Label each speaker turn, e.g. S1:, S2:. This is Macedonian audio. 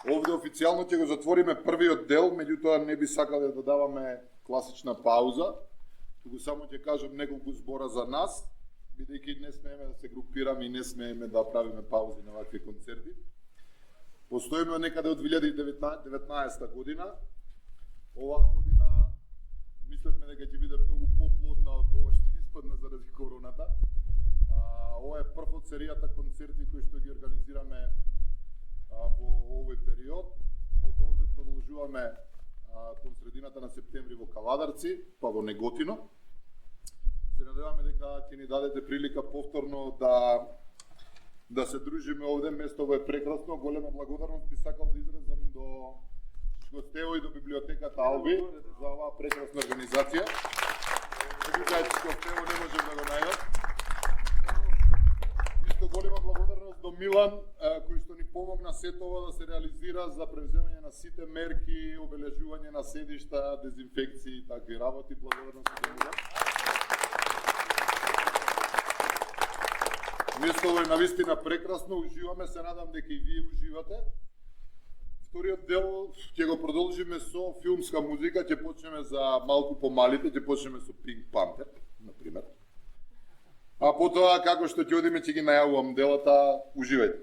S1: Овде официјално ќе го затвориме првиот дел, меѓутоа не би сакале да даваме класична пауза. Туку само ќе кажам неколку збора за нас, бидејќи не смееме да се групираме и не смееме да правиме паузи на вакви концерти. Постоиме некаде од 2019 година. Оваа година мислевме дека ќе биде многу поплодна од ова што испадна заради короната. Ова е прв од серијата концерти кои што ги организираме во овој период. Од овде продолжуваме кон средината на септември во Кавадарци, па во Неготино. Се надеваме дека ќе ни дадете прилика повторно да се дружиме овде, местото е прекрасно. Голема благодарност би сакал да изразам до Шкостево и до библиотеката Алби за оваа прекрасна организација. Видите, Шкостево не можем да го најдам. Исто голема благодарност до Милан, кој што ни помогна сето ова да се реализира за превземање на сите мерки, обележување на седишта, дезинфекции и такви работи. Благодарност до Милан. Местото е навистина прекрасно, уживаме, се надам дека и вие уживате. Вториот дел ќе го продолжиме со филмска музика, ќе почнеме за малку помалите, ќе почнеме со Pink Panther, например. А потоа, како што ќе одиме, ќе ги најавувам делата, уживајте.